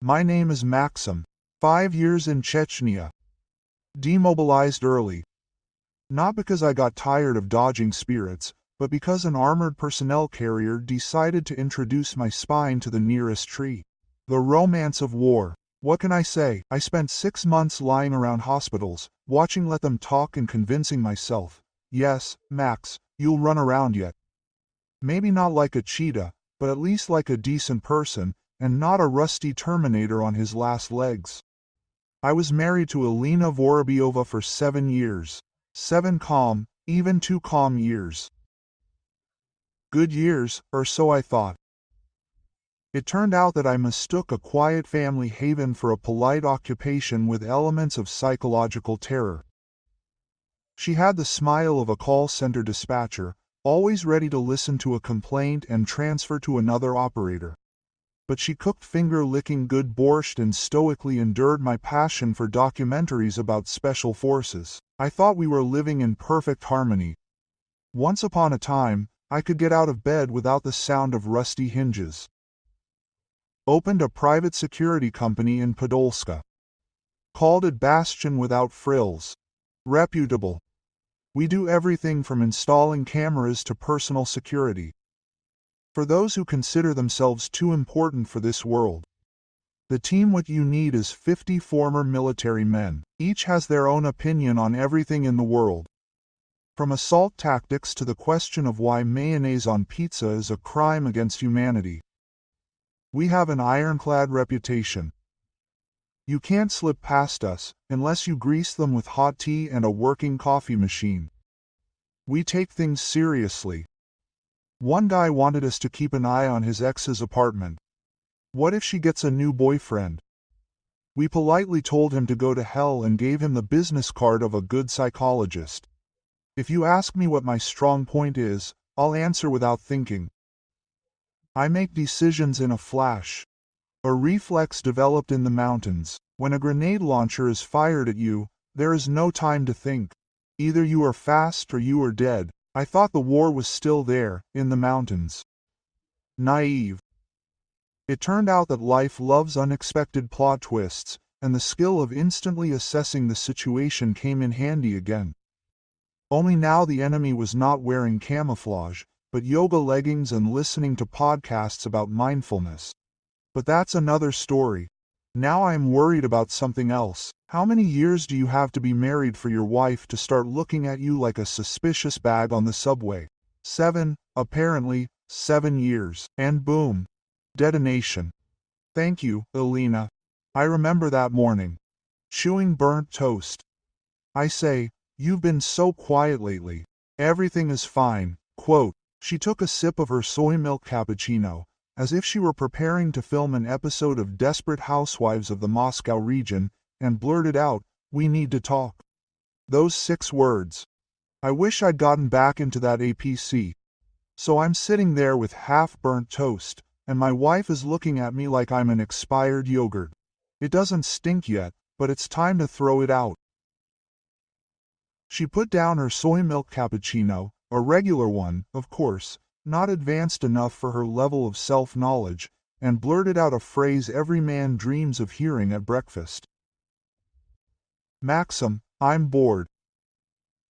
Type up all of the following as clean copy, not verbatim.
My name is Maxim. 5 years in Chechnya. Demobilized early. Not because I got tired of dodging spirits, but because an armored personnel carrier decided to introduce my spine to the nearest tree. The romance of war. What can I say? I spent 6 months lying around hospitals, watching let them talk and convincing myself, yes, Max, you'll run around yet. Maybe not like a cheetah, but at least like a decent person, and not a rusty Terminator on his last legs. I was married to Elena Vorobyova for 7 years. 7 calm, even 2 calm years. Good years, or so I thought. It turned out that I mistook a quiet family haven for a polite occupation with elements of psychological terror. She had the smile of a call center dispatcher, always ready to listen to a complaint and transfer to another operator. But she cooked finger-licking good borscht and stoically endured my passion for documentaries about special forces. I thought we were living in perfect harmony. Once upon a time, I could get out of bed without the sound of rusty hinges. Opened a private security company in Podolska. Called it Bastion without frills. Reputable. We do everything from installing cameras to personal security. For those who consider themselves too important for this world. The team what you need is 50 former military men. Each has their own opinion on everything in the world. From assault tactics to the question of why mayonnaise on pizza is a crime against humanity. We have an ironclad reputation. You can't slip past us, unless you grease them with hot tea and a working coffee machine. We take things seriously. One guy wanted us to keep an eye on his ex's apartment. What if she gets a new boyfriend? We politely told him to go to hell and gave him the business card of a good psychologist. If you ask me what my strong point is, I'll answer without thinking. I make decisions in a flash. A reflex developed in the mountains. When a grenade launcher is fired at you, there is no time to think. Either you are fast or you are dead. I thought the war was still there, in the mountains. Naive. It turned out that life loves unexpected plot twists, and the skill of instantly assessing the situation came in handy again. Only now the enemy was not wearing camouflage, but yoga leggings and listening to podcasts about mindfulness. But that's another story. Now I am worried about something else. How many years do you have to be married for your wife to start looking at you like a suspicious bag on the subway? 7, apparently, 7 years. And boom. Detonation. Thank you, Elena. I remember that morning. Chewing burnt toast. I say, you've been so quiet lately. Everything is fine. Quote, she took a sip of her soy milk cappuccino, as if she were preparing to film an episode of Desperate Housewives of the Moscow region, and blurted out, we need to talk. Those 6 words. I wish I'd gotten back into that APC. So I'm sitting there with half-burnt toast, and my wife is looking at me like I'm an expired yogurt. It doesn't stink yet, but it's time to throw it out. She put down her soy milk cappuccino, a regular one, of course, not advanced enough for her level of self-knowledge, and blurted out a phrase every man dreams of hearing at breakfast. Maxim, I'm bored.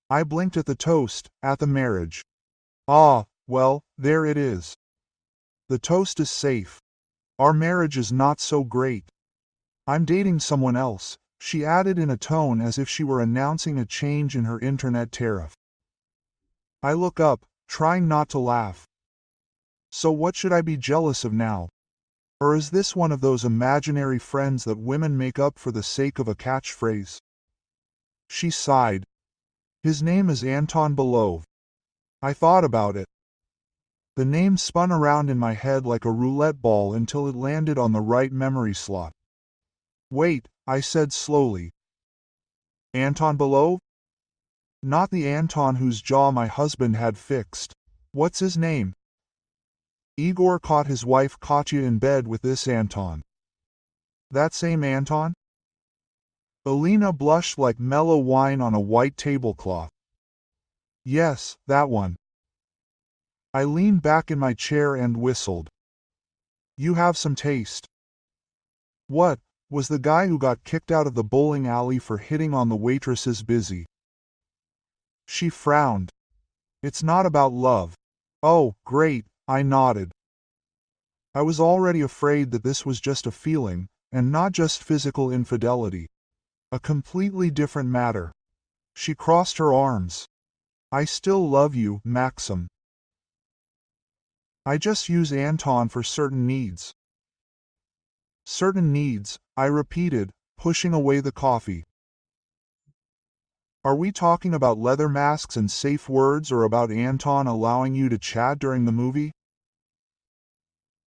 I blinked at the toast, at the marriage. Ah, well, there it is. The toast is safe. Our marriage is not so great. I'm dating someone else, she added in a tone as if she were announcing a change in her internet tariff. I look up, trying not to laugh. So what should I be jealous of now? Or is this one of those imaginary friends that women make up for the sake of a catchphrase? She sighed. His name is Anton Belov. I thought about it. The name spun around in my head like a roulette ball until it landed on the right memory slot. Wait, I said slowly. Anton Belov? Not the Anton whose jaw my husband had fixed. What's his name? Igor caught his wife Katya in bed with this Anton. That same Anton? Elena blushed like mellow wine on a white tablecloth. Yes, that one. I leaned back in my chair and whistled. You have some taste. What, was the guy who got kicked out of the bowling alley for hitting on the waitresses busy? She frowned. It's not about love. Oh, great, I nodded. I was already afraid that this was just a feeling, and not just physical infidelity. A completely different matter. She crossed her arms. I still love you, Maxim. I just use Anton for certain needs. Certain needs, I repeated, pushing away the coffee. Are we talking about leather masks and safe words or about Anton allowing you to chat during the movie?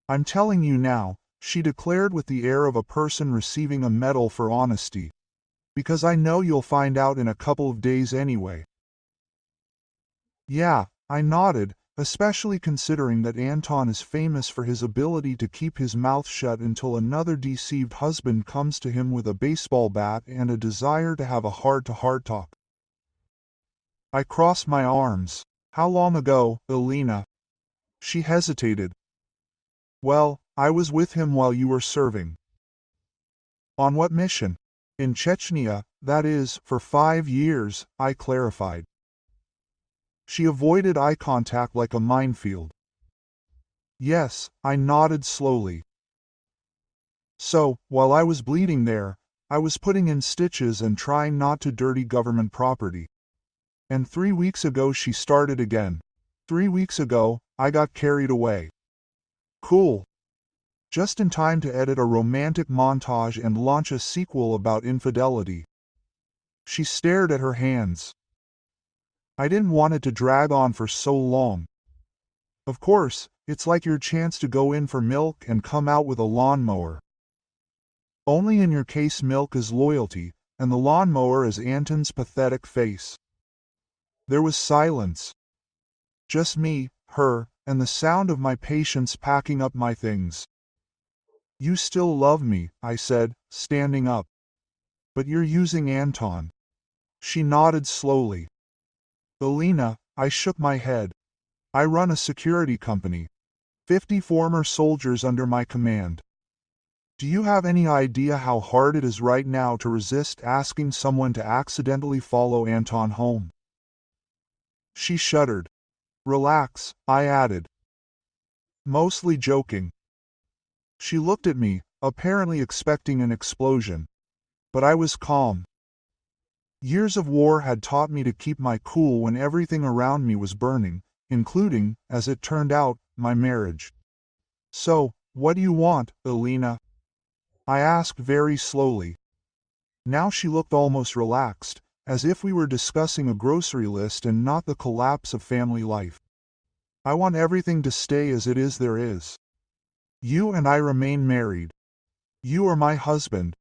I'm telling you now, she declared with the air of a person receiving a medal for honesty. Because I know you'll find out in a couple of days anyway. Yeah, I nodded, especially considering that Anton is famous for his ability to keep his mouth shut until another deceived husband comes to him with a baseball bat and a desire to have a heart-to-heart talk. I crossed my arms. How long ago, Elena? She hesitated. Well, I was with him while you were serving. On what mission? In Chechnya, that is, for 5 years, I clarified. She avoided eye contact like a minefield. Yes, I nodded slowly. So, while I was bleeding there, I was putting in stitches and trying not to dirty government property. And 3 weeks ago she started again. 3 weeks ago, I got carried away. Cool. Just in time to edit a romantic montage and launch a sequel about infidelity. She stared at her hands. I didn't want it to drag on for so long. Of course, it's like your chance to go in for milk and come out with a lawnmower. Only in your case milk is loyalty, and the lawnmower is Anton's pathetic face. There was silence. Just me, her, and the sound of my patients packing up my things. You still love me, I said, standing up. But you're using Anton. She nodded slowly. Elena, I shook my head. I run a security company. 50 former soldiers under my command. Do you have any idea how hard it is right now to resist asking someone to accidentally follow Anton home? She shuddered. Relax, I added. Mostly joking. She looked at me, apparently expecting an explosion. But I was calm. Years of war had taught me to keep my cool when everything around me was burning, including, as it turned out, my marriage. So, what do you want, Elena? I asked very slowly. Now she looked almost relaxed, as if we were discussing a grocery list and not the collapse of family life. I want everything to stay as it is there is. You and I remain married. You are my husband.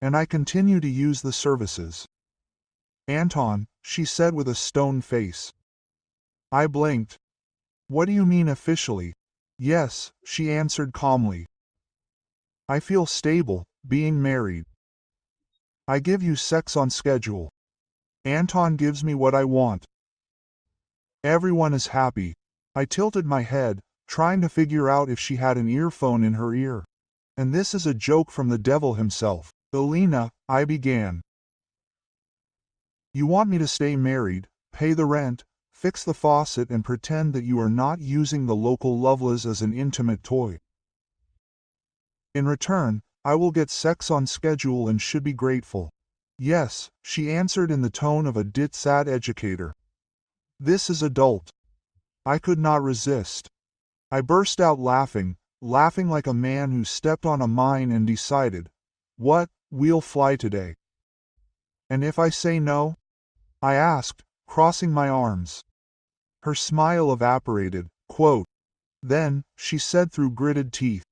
And I continue to use the services. Anton, she said with a stone face. I blinked. What do you mean officially? Yes, she answered calmly. I feel stable, being married. I give you sex on schedule. Anton gives me what I want. Everyone is happy. I tilted my head, trying to figure out if she had an earphone in her ear. And this is a joke from the devil himself. Elena, I began. You want me to stay married, pay the rent, fix the faucet and pretend that you are not using the local Loveless as an intimate toy. In return, I will get sex on schedule and should be grateful. Yes, she answered in the tone of a DITSAT educator. This is adult. I could not resist. I burst out laughing, laughing like a man who stepped on a mine and decided, what, we'll fly today. And if I say no? I asked, crossing my arms. Her smile evaporated. Quote. Then, she said through gritted teeth.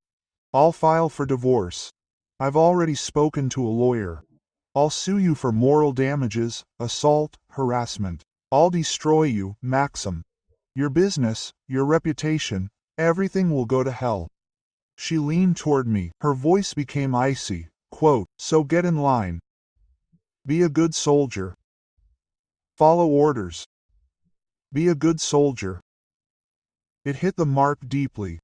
I'll file for divorce. I've already spoken to a lawyer. I'll sue you for moral damages, assault, harassment. I'll destroy you, Maxim. Your business, your reputation, everything will go to hell. She leaned toward me. Her voice became icy. Quote, so get in line. Be a good soldier. Follow orders. Be a good soldier. It hit the mark deeply.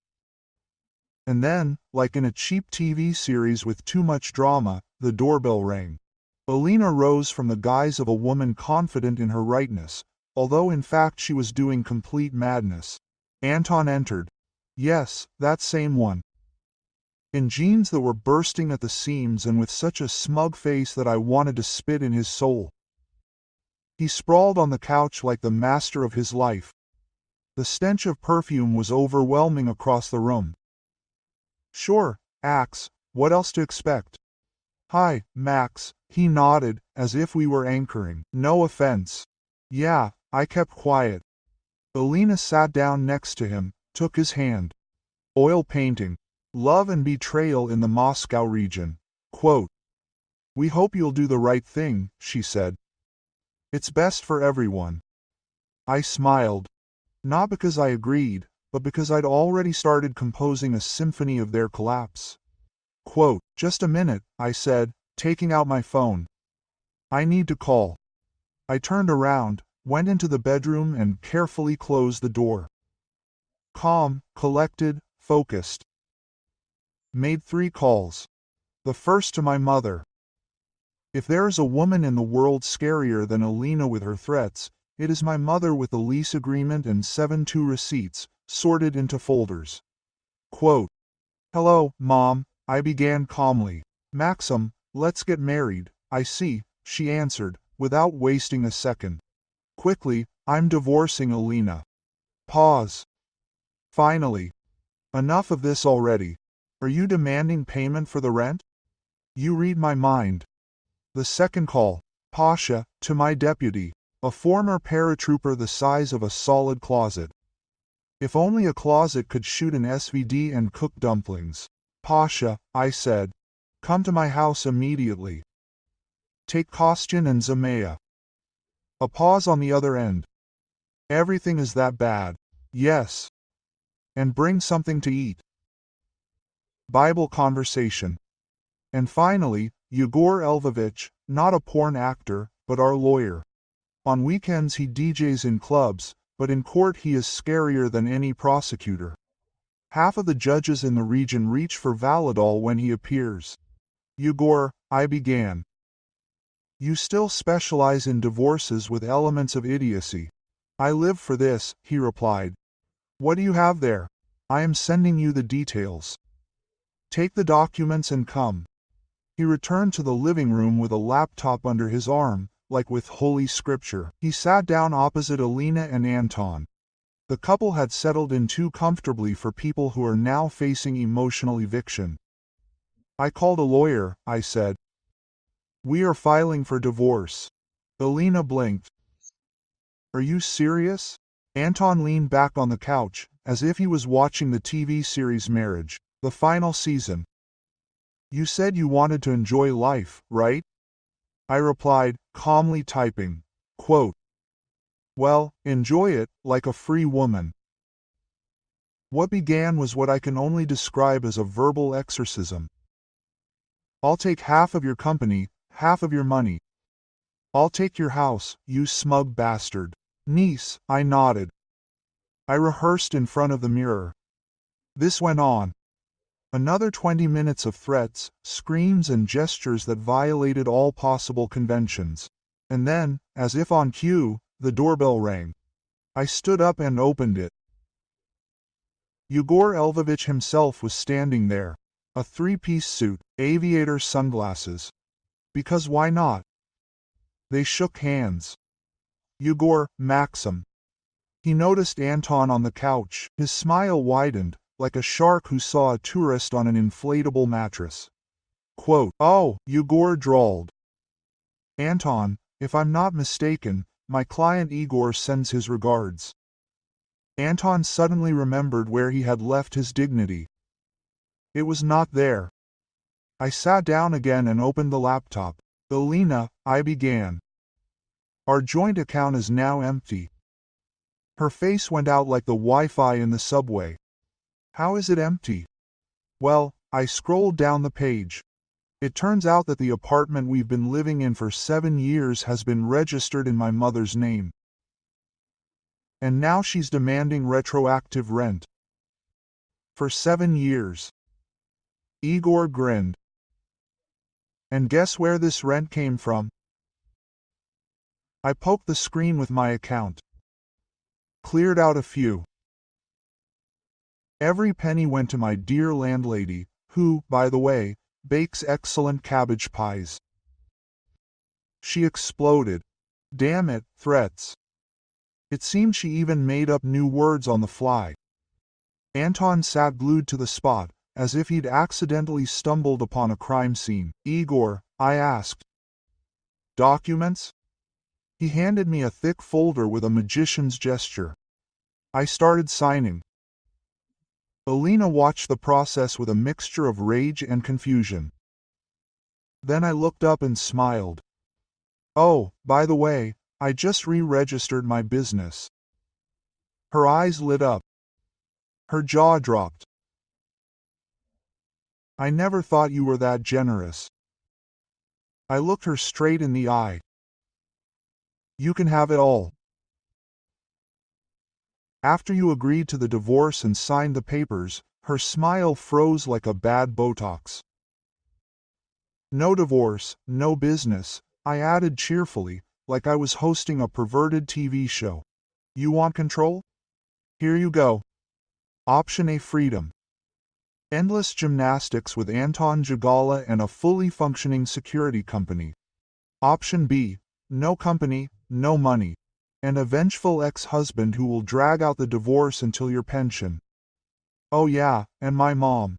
And then, like in a cheap TV series with too much drama, the doorbell rang. Alina rose from the guise of a woman confident in her rightness, although in fact she was doing complete madness. Anton entered. Yes, that same one. In jeans that were bursting at the seams and with such a smug face that I wanted to spit in his soul. He sprawled on the couch like the master of his life. The stench of perfume was overwhelming across the room. Sure, Axe, what else to expect? Hi, Max, he nodded, as if we were anchoring. No offense. Yeah, I kept quiet. Alina sat down next to him, took his hand. Oil painting. Love and betrayal in the Moscow region. Quote. We hope you'll do the right thing, she said. It's best for everyone. I smiled. Not because I agreed, but because I'd already started composing a symphony of their collapse. Quote, just a minute, I said, taking out my phone. I need to call. I turned around, went into the bedroom and carefully closed the door. Calm, collected, focused. Made 3 calls. The first to my mother. If there is a woman in the world scarier than Alina with her threats, it is my mother with the lease agreement and 7-2 receipts, sorted into folders. Quote, hello, Mom, I began calmly. Maxim, let's get married, I see, she answered, without wasting a second. Quickly, I'm divorcing Alina. Pause. Finally. Enough of this already. Are you demanding payment for the rent? You read my mind. The second call. Pasha, to my deputy, a former paratrooper the size of a solid closet. If only a closet could shoot an SVD and cook dumplings. Pasha, I said. Come to my house immediately. Take Kostyan and Zamaya. A pause on the other end. Everything is that bad. Yes. And bring something to eat. Bible conversation. And finally, Yegor Elvovich, not a porn actor, but our lawyer. On weekends he DJs in clubs, but in court he is scarier than any prosecutor. Half of the judges in the region reach for Valadol when he appears. Yegor, I began. You still specialize in divorces with elements of idiocy. I live for this, he replied. What do you have there? I am sending you the details. Take the documents and come. He returned to the living room with a laptop under his arm, like with Holy Scripture. He sat down opposite Alina and Anton. The couple had settled in too comfortably for people who are now facing emotional eviction. I called a lawyer, I said. We are filing for divorce. Alina blinked. Are you serious? Anton leaned back on the couch, as if he was watching the TV series Marriage, the final season. You said you wanted to enjoy life, right? I replied, calmly typing. Quote. Well, enjoy it, like a free woman. What began was what I can only describe as a verbal exorcism. I'll take half of your company, half of your money. I'll take your house, you smug bastard. Niece, I nodded. I rehearsed in front of the mirror. This went on. Another 20 minutes of threats, screams and gestures that violated all possible conventions. And then, as if on cue, the doorbell rang. I stood up and opened it. Yegor Elvovich himself was standing there. A 3-piece suit, aviator sunglasses. Because why not? They shook hands. Yegor, Maxim. He noticed Anton on the couch. His smile widened, like a shark who saw a tourist on an inflatable mattress. Quote, oh, Yegor drawled. Anton, if I'm not mistaken, my client Igor sends his regards. Anton suddenly remembered where he had left his dignity. It was not there. I sat down again and opened the laptop. Alina, I began. Our joint account is now empty. Her face went out like the Wi-Fi in the subway. How is it empty? Well, I scrolled down the page. It turns out that the apartment we've been living in for 7 years has been registered in my mother's name. And now she's demanding retroactive rent. For 7 years. Igor grinned. And guess where this rent came from? I poked the screen with my account. Cleared out a few. Every penny went to my dear landlady, who, by the way, bakes excellent cabbage pies. She exploded. Damn it, threats. It seemed she even made up new words on the fly. Anton sat glued to the spot, as if he'd accidentally stumbled upon a crime scene. Igor, I asked. Documents? He handed me a thick folder with a magician's gesture. I started signing. Alina watched the process with a mixture of rage and confusion. Then I looked up and smiled. Oh, by the way, I just re-registered my business. Her eyes lit up. Her jaw dropped. I never thought you were that generous. I looked her straight in the eye. You can have it all. After you agreed to the divorce and signed the papers, her smile froze like a bad Botox. No divorce, no business, I added cheerfully, like I was hosting a perverted TV show. You want control? Here you go. Option A, freedom. Endless gymnastics with Anton Jagala and a fully functioning security company. Option B, no company, no money. An a vengeful ex-husband who will drag out the divorce until your pension. Oh yeah, and my mom.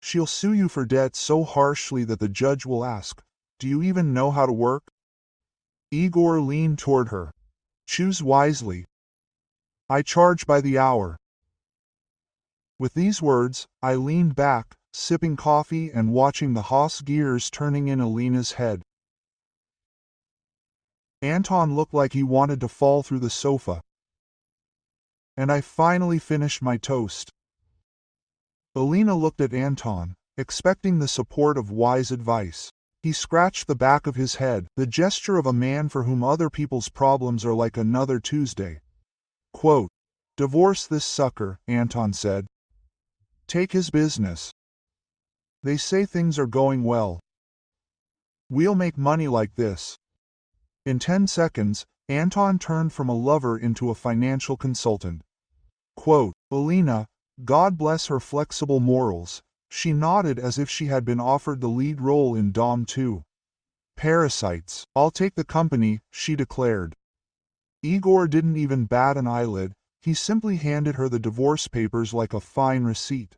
She'll sue you for debt so harshly that the judge will ask, do you even know how to work? Igor leaned toward her. Choose wisely. I charge by the hour. With these words, I leaned back, sipping coffee and watching the Haas gears turning in Alina's head. Anton looked like he wanted to fall through the sofa. And I finally finished my toast. Alina looked at Anton, expecting the support of wise advice. He scratched the back of his head, the gesture of a man for whom other people's problems are like another Tuesday. Quote, divorce this sucker, Anton said. Take his business. They say things are going well. We'll make money like this. In 10 seconds, Anton turned from a lover into a financial consultant. Quote, Alina, God bless her flexible morals, she nodded as if she had been offered the lead role in Dom 2. Parasites. I'll take the company, she declared. Igor didn't even bat an eyelid, he simply handed her the divorce papers like a fine receipt.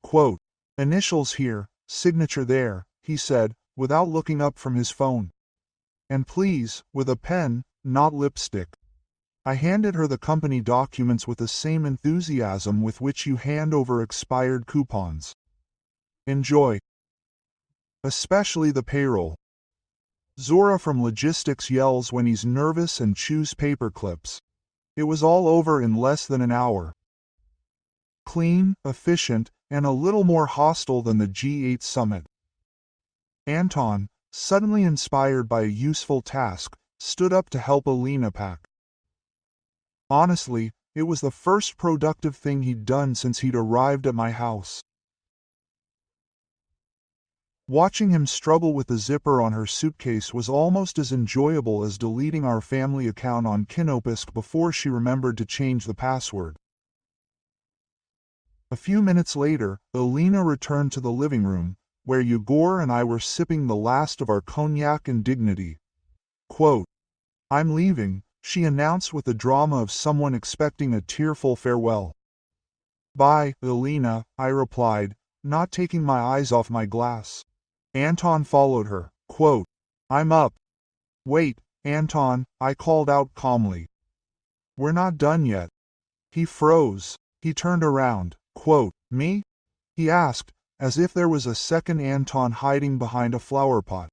Quote, initials here, signature there, he said, without looking up from his phone. And please, with a pen, not lipstick. I handed her the company documents with the same enthusiasm with which you hand over expired coupons. Enjoy. Especially the payroll. Zora from logistics yells when he's nervous and chews paper clips. It was all over in less than an hour. Clean, efficient, and a little more hostile than the G8 summit. Anton, suddenly inspired by a useful task, stood up to help Alina pack. Honestly, it was the first productive thing he'd done since he'd arrived at my house. Watching him struggle with the zipper on her suitcase was almost as enjoyable as deleting our family account on Kinopisk before she remembered to change the password. A few minutes later, Alina returned to the living room, where Igor and I were sipping the last of our cognac and dignity. Quote, I'm leaving, she announced with the drama of someone expecting a tearful farewell. Bye, Alina, I replied, not taking my eyes off my glass. Anton followed her. Quote, I'm up. Wait, Anton, I called out calmly. We're not done yet. He froze. He turned around. Quote, me? He asked, as if there was a second Anton hiding behind a flower pot.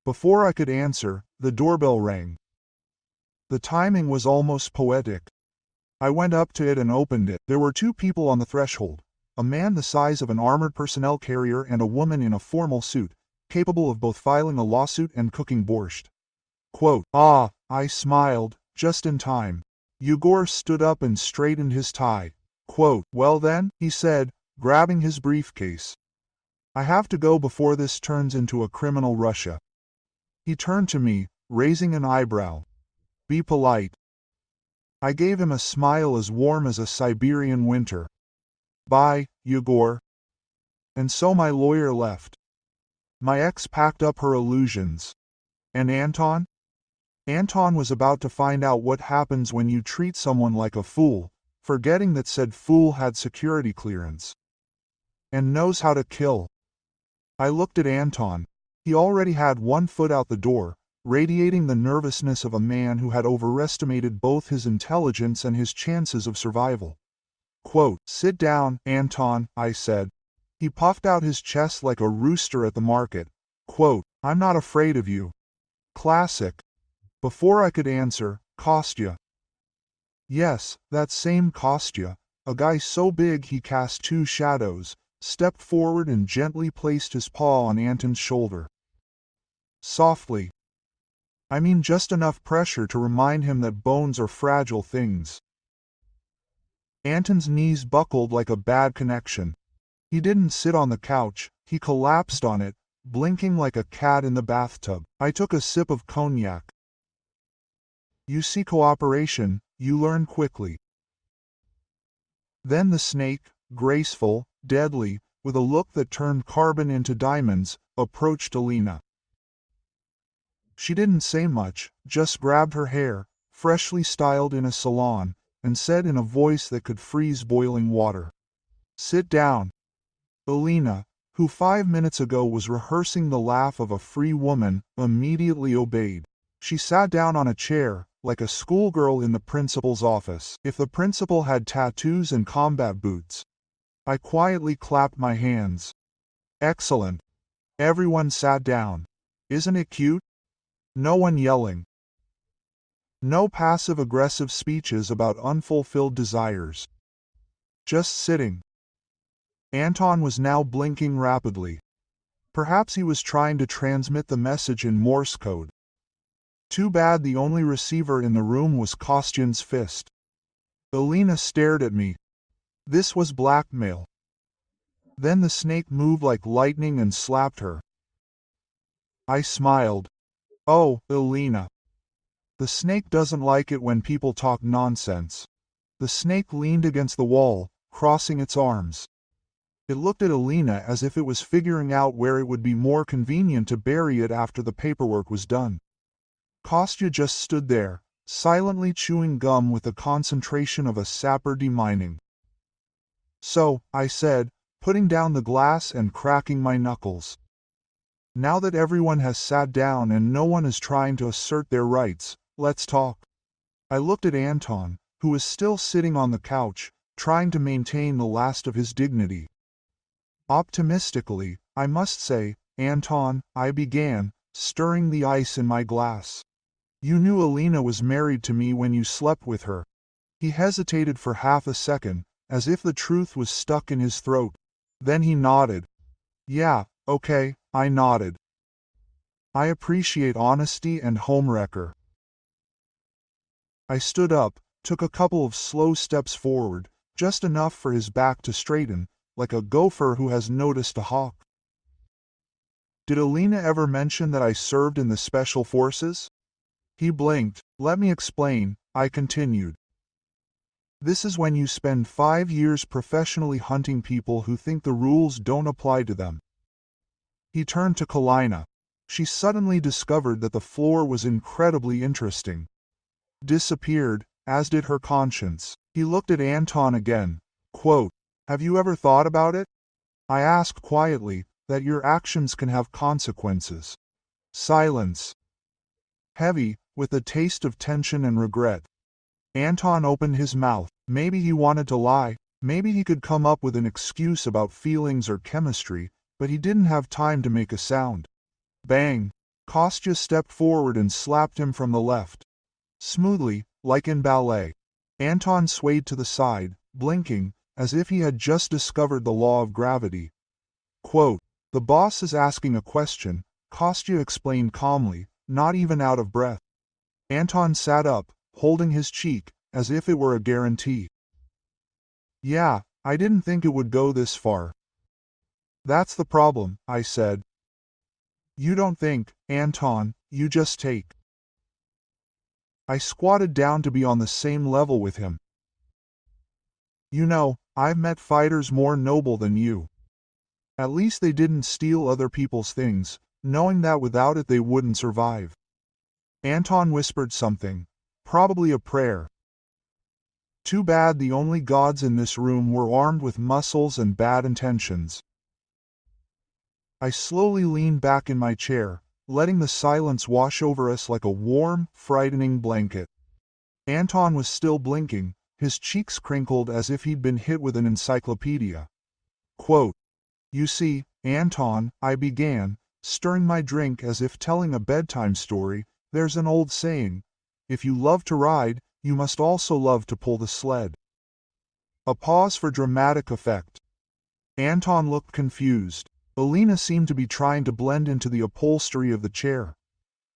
Before I could answer, the doorbell rang. The timing was almost poetic. I went up to it and opened it. There were 2 people on the threshold, a man the size of an armored personnel carrier and a woman in a formal suit, capable of both filing a lawsuit and cooking borscht. Quote, ah, I smiled, just in time. Igor stood up and straightened his tie. Well then, he said, grabbing his briefcase. I have to go before this turns into a criminal Russia. He turned to me, raising an eyebrow. Be polite. I gave him a smile as warm as a Siberian winter. Bye, Yegor. And so my lawyer left. My ex packed up her illusions. And Anton? Anton was about to find out what happens when you treat someone like a fool, forgetting that said fool had security clearance. And knows how to kill. I looked at Anton. He already had one foot out the door, radiating the nervousness of a man who had overestimated both his intelligence and his chances of survival. Sit down, Anton, I said. He puffed out his chest like a rooster at the market. I'm not afraid of you. Classic. Before I could answer, Kostya. Yes, that same Kostya, a guy so big he cast two shadows, stepped forward and gently placed his paw on Anton's shoulder. Softly. I mean just enough pressure to remind him that bones are fragile things. Anton's knees buckled like a bad connection. He didn't sit on the couch, he collapsed on it, blinking like a cat in the bathtub. I took a sip of cognac. You see, cooperation, you learn quickly. Then the snake, graceful, deadly, with a look that turned carbon into diamonds, approached Alina. She didn't say much, just grabbed her hair, freshly styled in a salon, and said in a voice that could freeze boiling water. Sit down. Alina, who 5 minutes ago was rehearsing the laugh of a free woman, immediately obeyed. She sat down on a chair, like a schoolgirl in the principal's office. If the principal had tattoos and combat boots. I quietly clapped my hands. Excellent. Everyone sat down. Isn't it cute? No one yelling. No passive-aggressive speeches about unfulfilled desires. Just sitting. Anton was now blinking rapidly. Perhaps he was trying to transmit the message in Morse code. Too bad the only receiver in the room was Kostyan's fist. Alina stared at me. This was blackmail. Then the snake moved like lightning and slapped her. I smiled. Oh, Alina. The snake doesn't like it when people talk nonsense. The snake leaned against the wall, crossing its arms. It looked at Alina as if it was figuring out where it would be more convenient to bury it after the paperwork was done. Kostya just stood there, silently chewing gum with the concentration of a sapper demining. So, I said, putting down the glass and cracking my knuckles. Now that everyone has sat down and no one is trying to assert their rights, let's talk. I looked at Anton, who was still sitting on the couch, trying to maintain the last of his dignity. Optimistically, I must say, Anton, I began, stirring the ice in my glass. You knew Alina was married to me when you slept with her. He hesitated for half a second, as if the truth was stuck in his throat. Then he nodded. Yeah, okay, I nodded. I appreciate honesty and homewrecker. I stood up, took a couple of slow steps forward, just enough for his back to straighten, like a gopher who has noticed a hawk. Did Alina ever mention that I served in the special forces? He blinked. Let me explain, I continued. This is when you spend 5 years professionally hunting people who think the rules don't apply to them. He turned to Kalina. She suddenly discovered that the floor was incredibly interesting. Disappeared, as did her conscience. He looked at Anton again. Have you ever thought about it? I asked quietly, that your actions can have consequences. Silence. Heavy, with a taste of tension and regret. Anton opened his mouth. Maybe he wanted to lie, maybe he could come up with an excuse about feelings or chemistry, but he didn't have time to make a sound. Bang! Kostya stepped forward and slapped him from the left. Smoothly, like in ballet. Anton swayed to the side, blinking, as if he had just discovered the law of gravity. The boss is asking a question, Kostya explained calmly, not even out of breath. Anton sat up, holding his cheek, as if it were a guarantee. Yeah, I didn't think it would go this far. That's the problem, I said. You don't think, Anton, you just take. I squatted down to be on the same level with him. You know, I've met fighters more noble than you. At least they didn't steal other people's things, knowing that without it they wouldn't survive. Anton whispered something, probably a prayer. Too bad the only gods in this room were armed with muscles and bad intentions. I slowly leaned back in my chair, letting the silence wash over us like a warm, frightening blanket. Anton was still blinking, his cheeks crinkled as if he'd been hit with an encyclopedia. Quote, "You see, Anton," I began, stirring my drink as if telling a bedtime story, "there's an old saying, if you love to ride, you must also love to pull the sled." A pause for dramatic effect. Anton looked confused. Alina seemed to be trying to blend into the upholstery of the chair.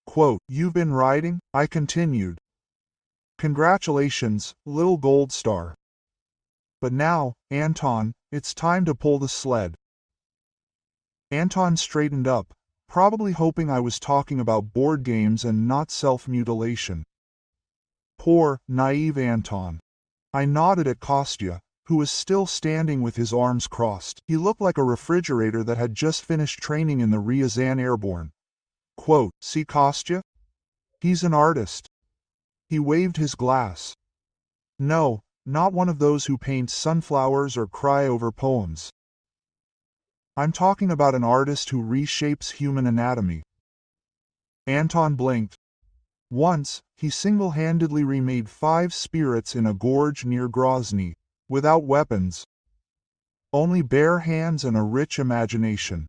Quote, "You've been riding?" I continued. "Congratulations, little gold star. But now, Anton, it's time to pull the sled." Anton straightened up, probably hoping I was talking about board games and not self-mutilation. Poor, naive Anton. I nodded at Kostya, who was still standing with his arms crossed. He looked like a refrigerator that had just finished training in the Ryazan Airborne. Quote, "See Kostya? He's an artist." He waved his glass. "No, not one of those who paint sunflowers or cry over poems. I'm talking about an artist who reshapes human anatomy." Anton blinked. Once, he single-handedly remade 5 spirits in a gorge near Grozny, without weapons. Only bare hands and a rich imagination.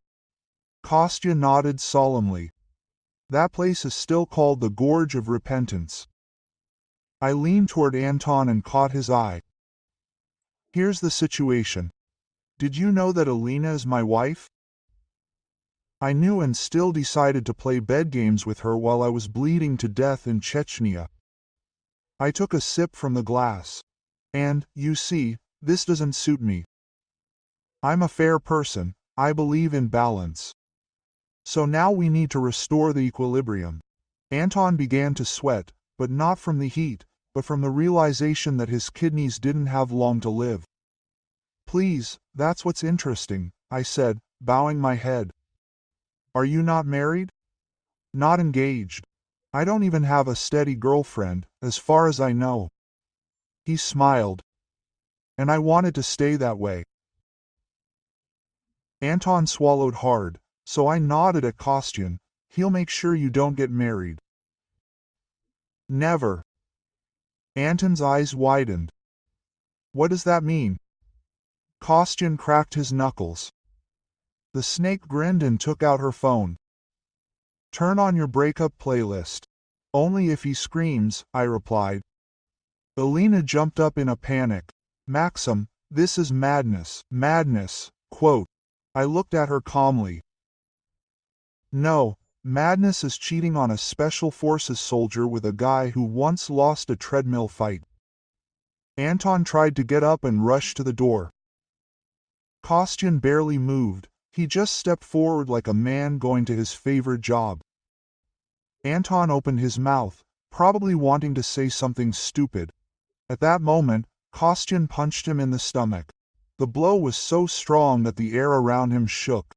Kostya nodded solemnly. That place is still called the Gorge of Repentance. I leaned toward Anton and caught his eye. "Here's the situation. Did you know that Alina is my wife?" I knew and still decided to play bed games with her while I was bleeding to death in Chechnya. I took a sip from the glass. "And, you see, this doesn't suit me. I'm a fair person, I believe in balance. So now we need to restore the equilibrium." Anton began to sweat, but not from the heat, but from the realization that his kidneys didn't have long to live. "Please, that's what's interesting," I said, bowing my head. "Are you not married?" "Not engaged. I don't even have a steady girlfriend, as far as I know." He smiled. "And I wanted to stay that way." Anton swallowed hard, so I nodded at Kostyan. "He'll make sure you don't get married." "Never." Anton's eyes widened. "What does that mean?" Kostyan cracked his knuckles. The snake grinned and took out her phone. "Turn on your breakup playlist." "Only if he screams," I replied. Alina jumped up in a panic. "Maxim, this is madness." "Madness." Quote. I looked at her calmly. "No, madness is cheating on a special forces soldier with a guy who once lost a treadmill fight." Anton tried to get up and rush to the door. Kostyan barely moved. He just stepped forward like a man going to his favorite job. Anton opened his mouth, probably wanting to say something stupid. At that moment, Kostyan punched him in the stomach. The blow was so strong that the air around him shook.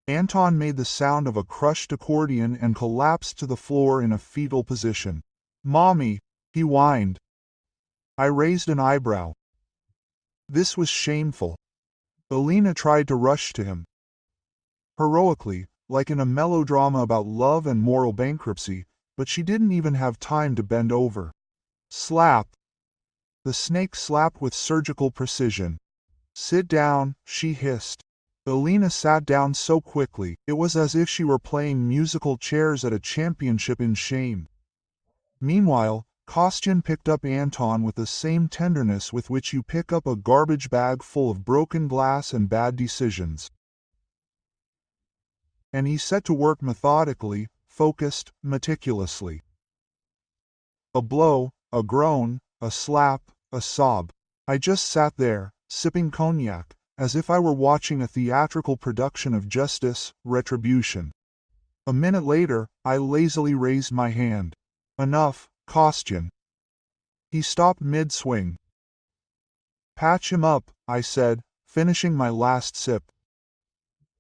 Anton made the sound of a crushed accordion and collapsed to the floor in a fetal position. "Mommy," he whined. I raised an eyebrow. This was shameful. Alina tried to rush to him. Heroically, like in a melodrama about love and moral bankruptcy, but she didn't even have time to bend over. Slap. The snake slapped with surgical precision. "Sit down," she hissed. Alina sat down so quickly, it was as if she were playing musical chairs at a championship in shame. Meanwhile, Kostyan picked up Anton with the same tenderness with which you pick up a garbage bag full of broken glass and bad decisions. And he set to work methodically, focused, meticulously. A blow, a groan, a slap, a sob. I just sat there, sipping cognac, as if I were watching a theatrical production of justice, retribution. A minute later, I lazily raised my hand. Enough, Kostyan. He stopped mid-swing. Patch him up, I said, finishing my last sip.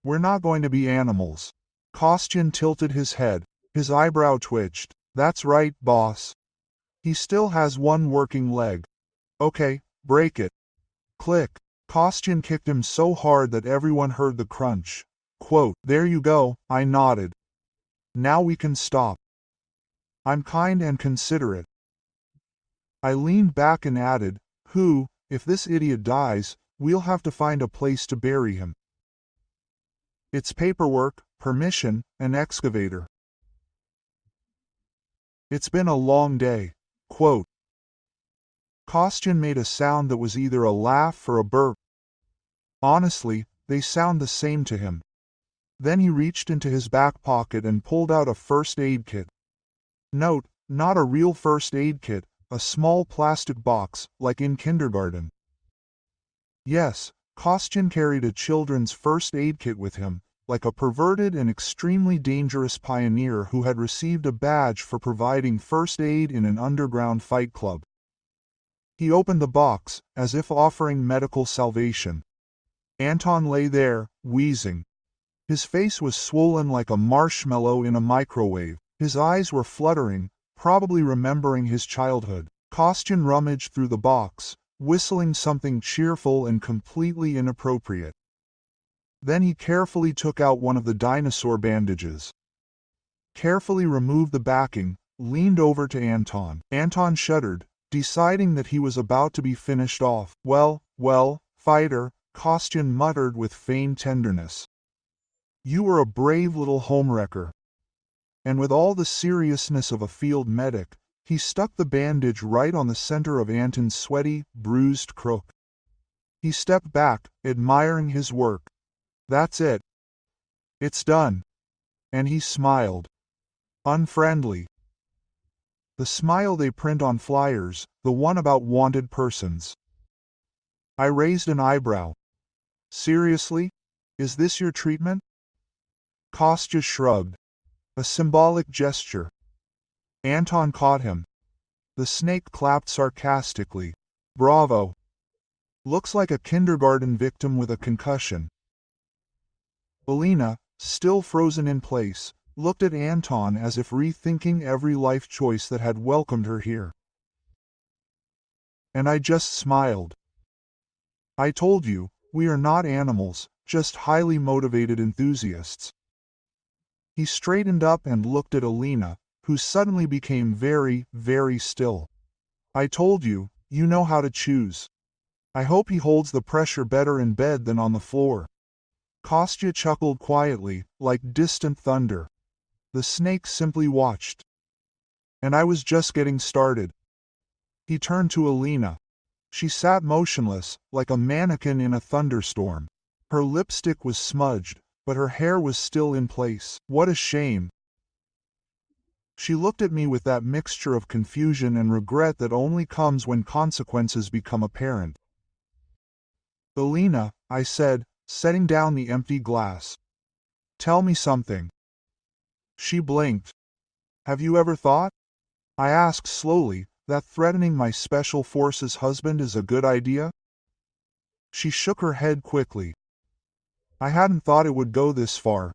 We're not going to be animals. Kostyan tilted his head. His eyebrow twitched. That's right, boss. He still has one working leg. Okay, break it. Click. Kostyan kicked him so hard that everyone heard the crunch. Quote, there you go, I nodded. Now we can stop. I'm kind and considerate. I leaned back and added, if this idiot dies, we'll have to find a place to bury him. It's paperwork, permission, an excavator. It's been a long day. Quote. Kostyan made a sound that was either a laugh or a burp. Honestly, they sound the same to him. Then he reached into his back pocket and pulled out a first aid kit. Note, not a real first aid kit, a small plastic box, like in kindergarten. Yes, Kostyan carried a children's first aid kit with him, like a perverted and extremely dangerous pioneer who had received a badge for providing first aid in an underground fight club. He opened the box, as if offering medical salvation. Anton lay there, wheezing. His face was swollen like a marshmallow in a microwave. His eyes were fluttering, probably remembering his childhood. Kostyan rummaged through the box, whistling something cheerful and completely inappropriate. Then he carefully took out one of the dinosaur bandages. Carefully removed the backing, leaned over to Anton. Anton shuddered, deciding that he was about to be finished off. Well, fighter, Kostyan muttered with feigned tenderness. You were a brave little homewrecker. And with all the seriousness of a field medic, he stuck the bandage right on the center of Anton's sweaty, bruised crook. He stepped back, admiring his work. That's it. It's done. And he smiled. Unfriendly. The smile they print on flyers, the one about wanted persons. I raised an eyebrow. Seriously? Is this your treatment? Kostya shrugged. A symbolic gesture. Anton caught him. The snake clapped sarcastically. Bravo. Looks like a kindergarten victim with a concussion. Alina, still frozen in place, looked at Anton as if rethinking every life choice that had welcomed her here. And I just smiled. I told you, we are not animals, just highly motivated enthusiasts. He straightened up and looked at Alina, who suddenly became very, very still. I told you, you know how to choose. I hope he holds the pressure better in bed than on the floor. Kostya chuckled quietly, like distant thunder. The snake simply watched. And I was just getting started. He turned to Alina. She sat motionless, like a mannequin in a thunderstorm. Her lipstick was smudged, but her hair was still in place. What a shame. She looked at me with that mixture of confusion and regret that only comes when consequences become apparent. Alina, I said, setting down the empty glass. Tell me something. She blinked. Have you ever thought? I asked slowly, that threatening my special forces husband is a good idea? She shook her head quickly. I hadn't thought it would go this far.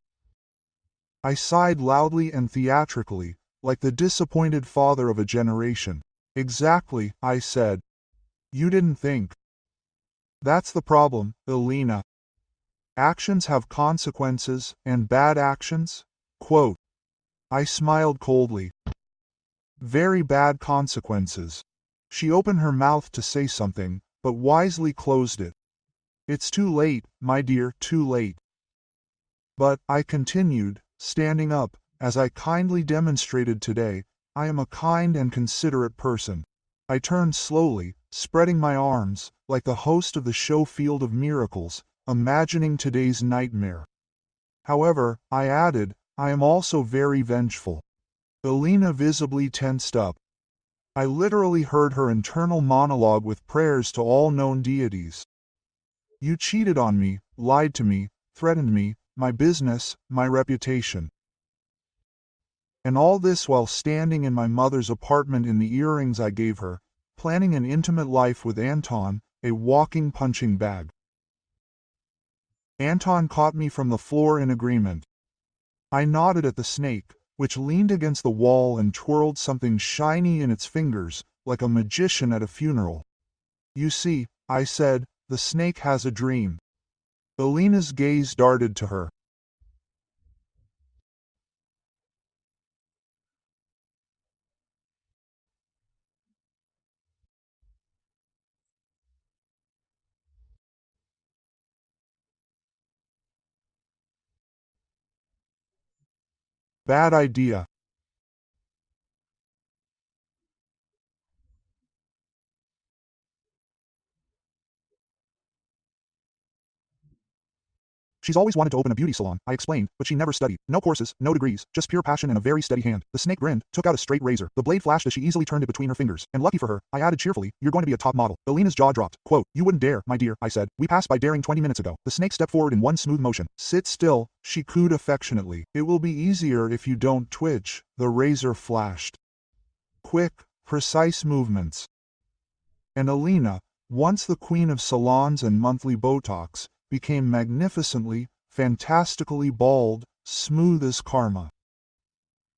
I sighed loudly and theatrically, like the disappointed father of a generation. Exactly, I said. You didn't think. That's the problem, Alina. Actions have consequences, and bad actions? Quote. I smiled coldly. Very bad consequences. She opened her mouth to say something, but wisely closed it. It's too late, my dear, too late. But, I continued, standing up, as I kindly demonstrated today, I am a kind and considerate person. I turned slowly, spreading my arms, like the host of the show Field of Miracles, imagining today's nightmare. However, I added, I am also very vengeful. Alina visibly tensed up. I literally heard her internal monologue with prayers to all known deities. You cheated on me, lied to me, threatened me, my business, my reputation. And all this while standing in my mother's apartment in the earrings I gave her, planning an intimate life with Anton, a walking punching bag. Anton caught me from the floor in agreement. I nodded at the snake, which leaned against the wall and twirled something shiny in its fingers, like a magician at a funeral. You see, I said, the snake has a dream. Alina's gaze darted to her. Bad idea. She's always wanted to open a beauty salon, I explained, but she never studied. No courses, no degrees, just pure passion and a very steady hand. The snake grinned, took out a straight razor. The blade flashed as she easily turned it between her fingers. And lucky for her, I added cheerfully, you're going to be a top model. Alina's jaw dropped. Quote, you wouldn't dare, my dear, I said. We passed by daring 20 minutes ago. The snake stepped forward in one smooth motion. Sit still, she cooed affectionately. It will be easier if you don't twitch. The razor flashed. Quick, precise movements. And Alina, once the queen of salons and monthly Botox, became magnificently, fantastically bald, smooth as karma.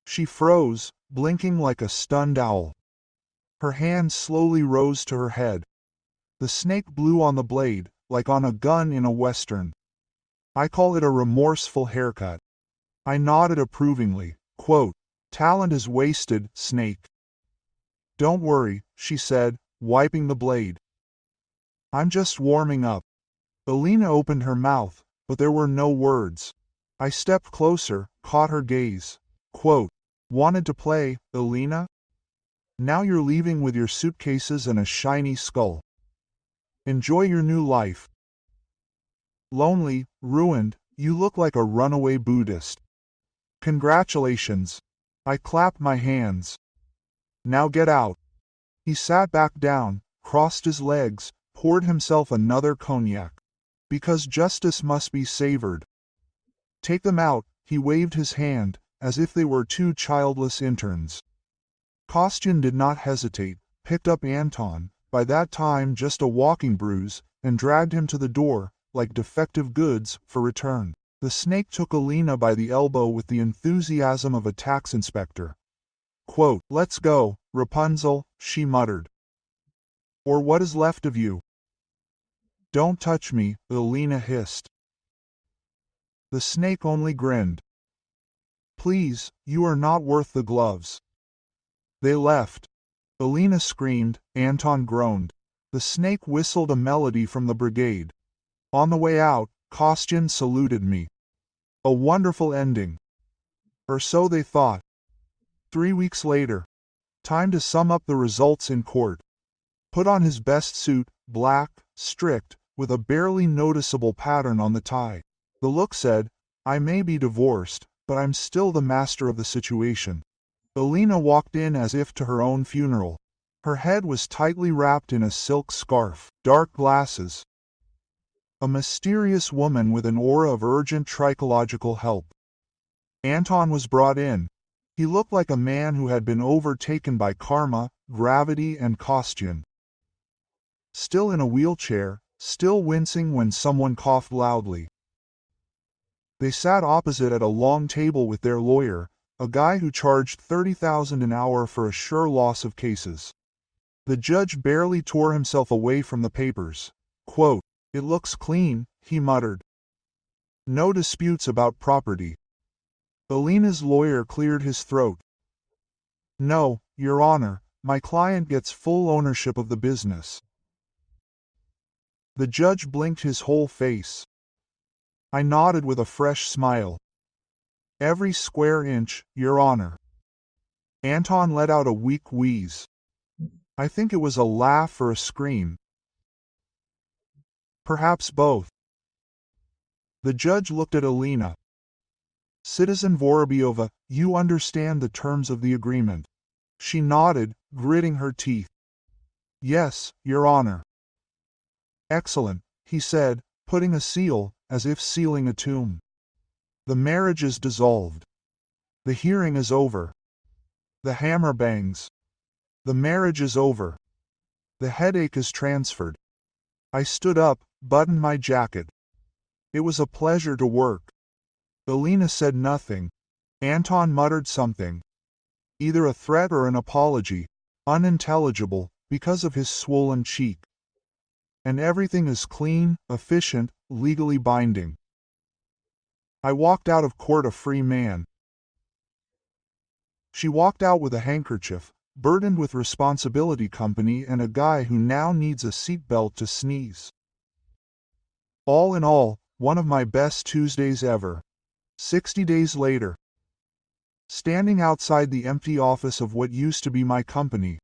She froze, blinking like a stunned owl. Her hand slowly rose to her head. The snake blew on the blade, like on a gun in a western. I call it a remorseful haircut. I nodded approvingly. Quote, talent is wasted, snake. Don't worry, she said, wiping the blade. I'm just warming up. Alina opened her mouth, but there were no words. I stepped closer, caught her gaze. Quote, wanted to play, Alina? Now you're leaving with your suitcases and a shiny skull. Enjoy your new life. Lonely, ruined, you look like a runaway Buddhist. Congratulations. I clapped my hands. Now get out. He sat back down, crossed his legs, poured himself another cognac. Because justice must be savored. Take them out, he waved his hand, as if they were two childless interns. Kostyan did not hesitate, picked up Anton, by that time just a walking bruise, and dragged him to the door, like defective goods, for return. The snake took Alina by the elbow with the enthusiasm of a tax inspector. Quote, let's go, Rapunzel, she muttered. Or what is left of you? Don't touch me, Alina hissed. The snake only grinned. Please, you are not worth the gloves. They left. Alina screamed, Anton groaned. The snake whistled a melody from the brigade. On the way out, Kostyan saluted me. A wonderful ending. Or so they thought. 3 weeks later. Time to sum up the results in court. Put on his best suit, black, strict, with a barely noticeable pattern on the tie. The look said, I may be divorced, but I'm still the master of the situation. Alina walked in as if to her own funeral. Her head was tightly wrapped in a silk scarf, dark glasses. A mysterious woman with an aura of urgent trichological help. Anton was brought in. He looked like a man who had been overtaken by karma, gravity, and Kostyan. Still in a wheelchair, still wincing when someone coughed loudly. They sat opposite at a long table with their lawyer, a guy who charged $30,000 an hour for a sure loss of cases. The judge barely tore himself away from the papers. Quote, it looks clean, he muttered. No disputes about property. Alina's lawyer cleared his throat. No, Your Honor, my client gets full ownership of the business. The judge blinked his whole face. I nodded with a fresh smile. Every square inch, Your Honor. Anton let out a weak wheeze. I think it was a laugh or a scream. Perhaps both. The judge looked at Alina. Citizen Vorobyova, you understand the terms of the agreement. She nodded, gritting her teeth. Yes, Your Honor. Excellent, he said, putting a seal, as if sealing a tomb. The marriage is dissolved. The hearing is over. The hammer bangs. The marriage is over. The headache is transferred. I stood up, buttoned my jacket. It was a pleasure to work. Elena said nothing. Anton muttered something. Either a threat or an apology, unintelligible, because of his swollen cheek. And everything is clean, efficient, legally binding. I walked out of court a free man. She walked out with a handkerchief, burdened with responsibility company and a guy who now needs a seatbelt to sneeze. All in all, one of my best Tuesdays ever. 60 days later. Standing outside the empty office of what used to be my company.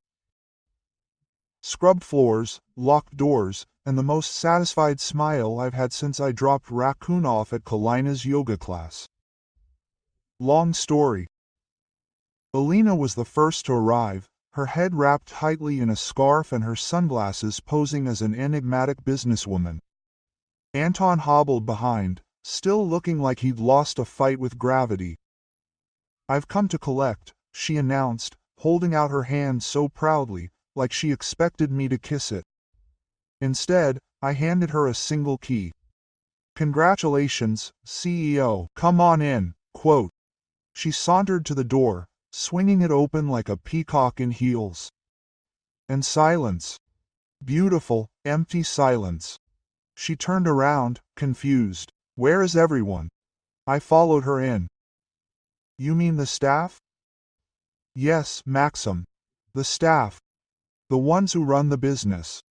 Scrubbed floors, locked doors, and the most satisfied smile I've had since I dropped Raccoon off at Kalina's yoga class. Long story. Elena was the first to arrive, her head wrapped tightly in a scarf and her sunglasses posing as an enigmatic businesswoman. Anton hobbled behind, still looking like he'd lost a fight with gravity. I've come to collect, she announced, holding out her hand so proudly, like she expected me to kiss it. Instead, I handed her a single key. Congratulations, CEO. Come on in, quote. She sauntered to the door, swinging it open like a peacock in heels. And silence. Beautiful, empty silence. She turned around, confused. Where is everyone? I followed her in. You mean the staff? Yes, Maxim. The staff. The ones who run the business.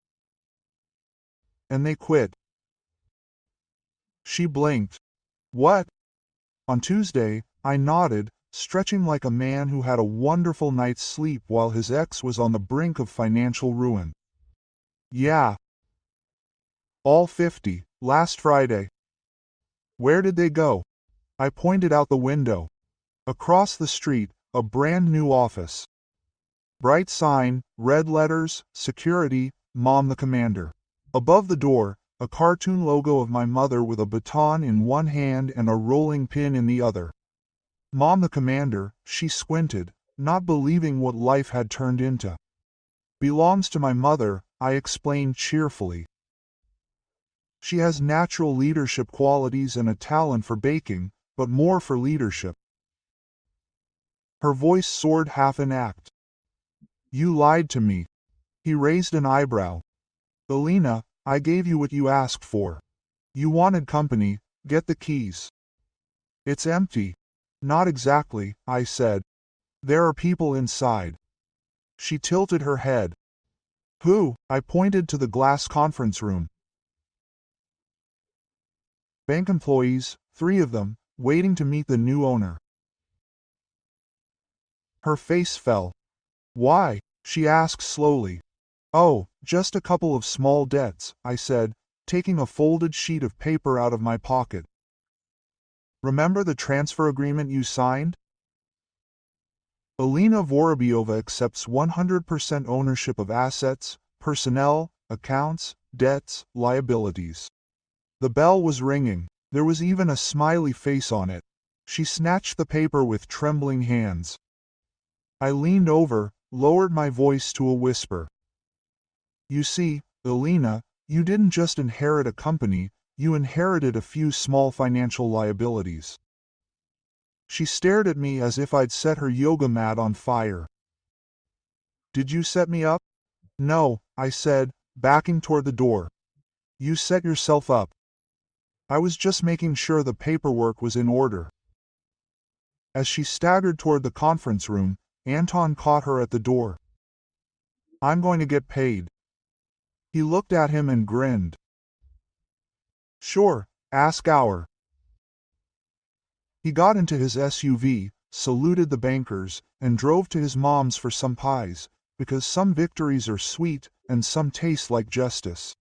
And they quit. She blinked. What? On Tuesday, I nodded, stretching like a man who had a wonderful night's sleep while his ex was on the brink of financial ruin. Yeah. All 50, last Friday. Where did they go? I pointed out the window. Across the street, a brand new office. Bright sign, red letters, security, Mom the Commander. Above the door, a cartoon logo of my mother with a baton in one hand and a rolling pin in the other. Mom the Commander, she squinted, not believing what life had turned into. Belongs to my mother, I explained cheerfully. She has natural leadership qualities and a talent for baking, but more for leadership. Her voice soared half an act. You lied to me. He raised an eyebrow. Elena, I gave you what you asked for. You wanted company, get the keys. It's empty. Not exactly, I said. There are people inside. She tilted her head. Who? I pointed to the glass conference room. Bank employees, 3 of them, waiting to meet the new owner. Her face fell. Why? She asked slowly. Oh, just a couple of small debts, I said, taking a folded sheet of paper out of my pocket. Remember the transfer agreement you signed? Elena Vorobyova accepts 100% ownership of assets, personnel, accounts, debts, liabilities. The bell was ringing. There was even a smiley face on it. She snatched the paper with trembling hands. I leaned over, lowered my voice to a whisper. You see, Elena, you didn't just inherit a company, you inherited a few small financial liabilities. She stared at me as if I'd set her yoga mat on fire. Did you set me up? No, I said, backing toward the door. You set yourself up. I was just making sure the paperwork was in order. As she staggered toward the conference room, Anton caught her at the door. I'm going to get paid. He looked at him and grinned. Sure, ask our. He got into his SUV, saluted the bankers, and drove to his mom's for some pies, because some victories are sweet and some taste like justice.